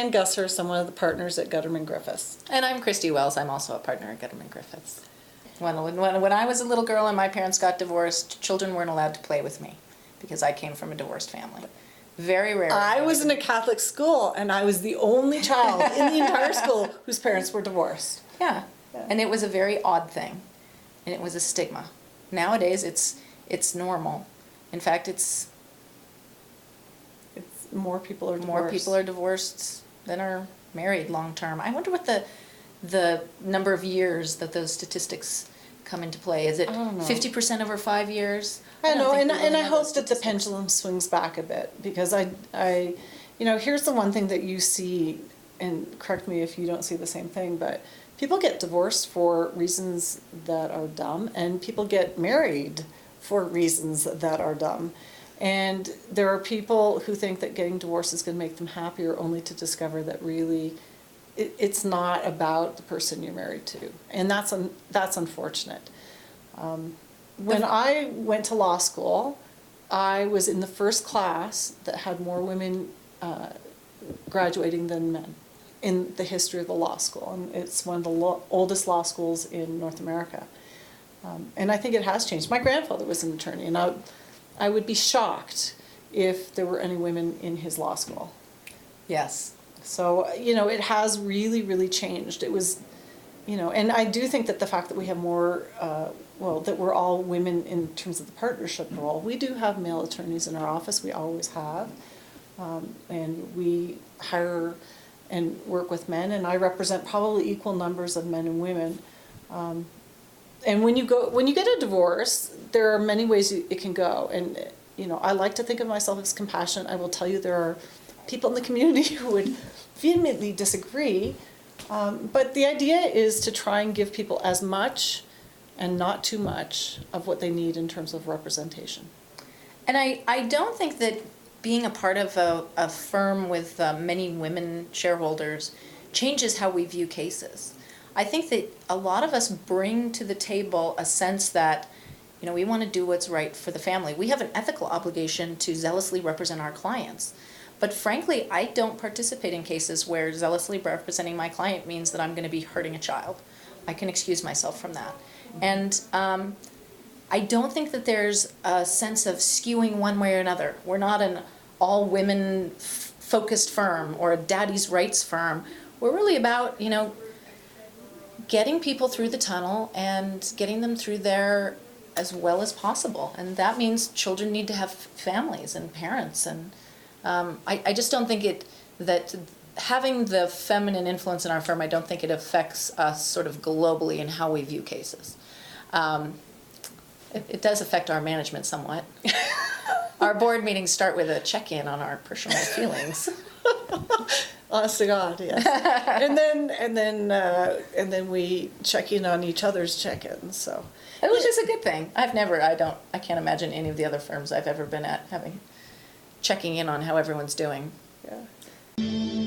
Ann Gushurst. I'm one of the partners at Gutterman Griffiths. And I'm Kristi Wells. I'm also a partner at Gutterman Griffiths. When I was a little girl and my parents got divorced, children weren't allowed to play with me because I came from a divorced family. Very rare. I was in a Catholic school, and I was the only child in the entire school whose parents were divorced. Yeah. And it was a very odd thing, and it was a stigma. Nowadays, it's normal. In fact, it's more people are divorced. More people are divorced than are married long term. I wonder what the number of years that those statistics come into play. Is it 50% over 5 years? I know, and I hope that the pendulum swings back a bit, because here's the one thing that you see, and correct me if you don't see the same thing, but people get divorced for reasons that are dumb, and people get married for reasons that are dumb. And there are people who think that getting divorced is going to make them happier, only to discover that really it's not about the person you're married to. And that's unfortunate. When I went to law school, I was in the first class that had more women graduating than men in the history of the law school. And it's one of the oldest law schools in North America. And I think it has changed. My grandfather was an attorney, and I would be shocked if there were any women in his law school. Yes. So, it has really, really changed. It was, and I do think that the fact that we have more, that we're all women in terms of the partnership role. We do have male attorneys in our office. We always have. And we hire and work with men, and I represent probably equal numbers of men and women. And when you get a divorce, there are many ways it can go. And, I like to think of myself as compassionate. I will tell you there are people in the community who would vehemently disagree. But the idea is to try and give people as much and not too much of what they need in terms of representation. And I don't think that being a part of a firm with many women shareholders changes how we view cases. I think that a lot of us bring to the table a sense that, we want to do what's right for the family. We have an ethical obligation to zealously represent our clients. But frankly, I don't participate in cases where zealously representing my client means that I'm going to be hurting a child. I can excuse myself from that. And I don't think that there's a sense of skewing one way or another. We're not an all-women focused firm or a daddy's rights firm. We're really about, getting people through the tunnel and getting them through there as well as possible. And that means children need to have families and parents. And I just don't think that having the feminine influence in our firm, I don't think it affects us sort of globally in how we view cases. It does affect our management somewhat. Our board meetings start with a check-in on our personal feelings. Honest to God, yes. and then we check in on each other's check-ins. So, which is a good thing. I can't imagine any of the other firms I've ever been at checking in on how everyone's doing. Yeah.